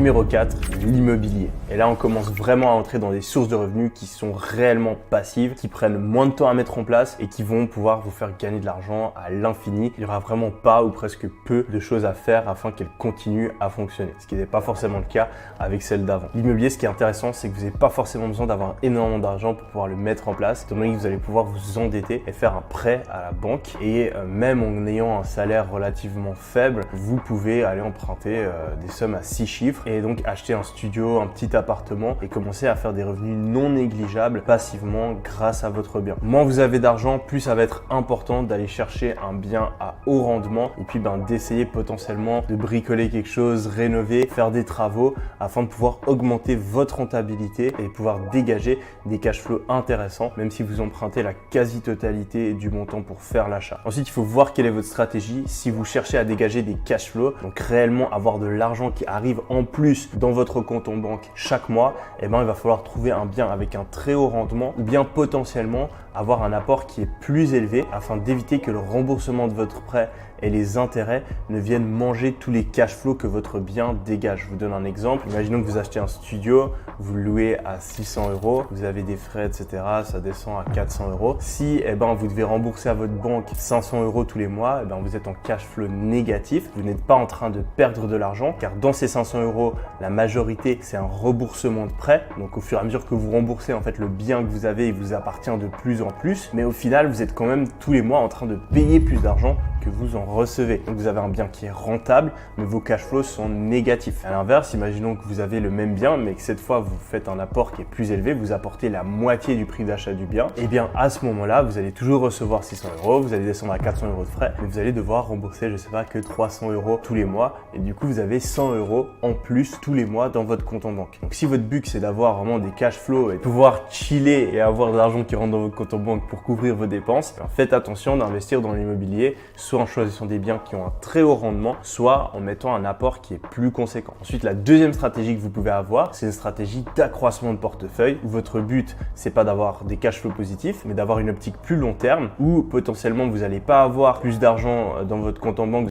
Numéro 4, l'immobilier. Et là, on commence vraiment à entrer dans des sources de revenus qui sont réellement passives, qui prennent moins de temps à mettre en place et qui vont pouvoir vous faire gagner de l'argent à l'infini. Il n'y aura vraiment pas ou presque peu de choses à faire afin qu'elle continue à fonctionner, ce qui n'est pas forcément le cas avec celle d'avant. L'immobilier, ce qui est intéressant, c'est que vous n'avez pas forcément besoin d'avoir énormément d'argent pour pouvoir le mettre en place, étant donné que vous allez pouvoir vous endetter et faire un prêt à la banque. Et même en ayant un salaire relativement faible, vous pouvez aller emprunter des sommes à 6 chiffres et donc acheter un studio, un petit appartement et commencer à faire des revenus non négligeables passivement grâce à votre bien. Moins vous avez d'argent, plus ça va être important d'aller chercher un bien à haut rendement et puis d'essayer potentiellement de bricoler quelque chose, rénover, faire des travaux afin de pouvoir augmenter votre rentabilité et pouvoir dégager des cash flows intéressants même si vous empruntez la quasi-totalité du montant pour faire l'achat. Ensuite, il faut voir quelle est votre stratégie. Si vous cherchez à dégager des cash flows, donc réellement avoir de l'argent qui arrive en plus dans votre compte en banque chaque mois, il va falloir trouver un bien avec un très haut rendement ou bien potentiellement avoir un apport qui est plus élevé afin d'éviter que le remboursement de votre prêt et les intérêts ne viennent manger tous les cash flows que votre bien dégage. Je vous donne un exemple. Imaginons que vous achetez un studio, vous le louez à 600 €, vous avez des frais, etc. Ça descend à 400 €. Si vous devez rembourser à votre banque 500 € tous les mois, vous êtes en cash flow négatif. Vous n'êtes pas en train de perdre de l'argent car dans ces 500 €, la majorité, c'est un remboursement de prêt. Donc au fur et à mesure que vous remboursez, en fait, le bien que vous avez, il vous appartient de plus en plus. Mais au final, vous êtes quand même tous les mois en train de payer plus d'argent que vous en recevez. Donc vous avez un bien qui est rentable, mais vos cash flows sont négatifs. À l'inverse, imaginons que vous avez le même bien, mais que cette fois vous faites un apport qui est plus élevé, vous apportez la moitié du prix d'achat du bien. Et bien à ce moment-là, vous allez toujours recevoir 600 €, vous allez descendre à 400 € de frais, mais vous allez devoir rembourser, je sais pas, que 300 € tous les mois. Et du coup, vous avez 100 € en plus tous les mois dans votre compte en banque. Donc si votre but c'est d'avoir vraiment des cash flows et pouvoir chiller et avoir de l'argent qui rentre dans votre compte en banque pour couvrir vos dépenses, faites attention d'investir dans l'immobilier, soit en choisissant des biens qui ont un très haut rendement, soit en mettant un apport qui est plus conséquent. Ensuite, la deuxième stratégie que vous pouvez avoir, c'est une stratégie d'accroissement de portefeuille où votre but, c'est pas d'avoir des cash flows positifs, mais d'avoir une optique plus long terme où potentiellement vous n'allez pas avoir plus d'argent dans votre compte en banque.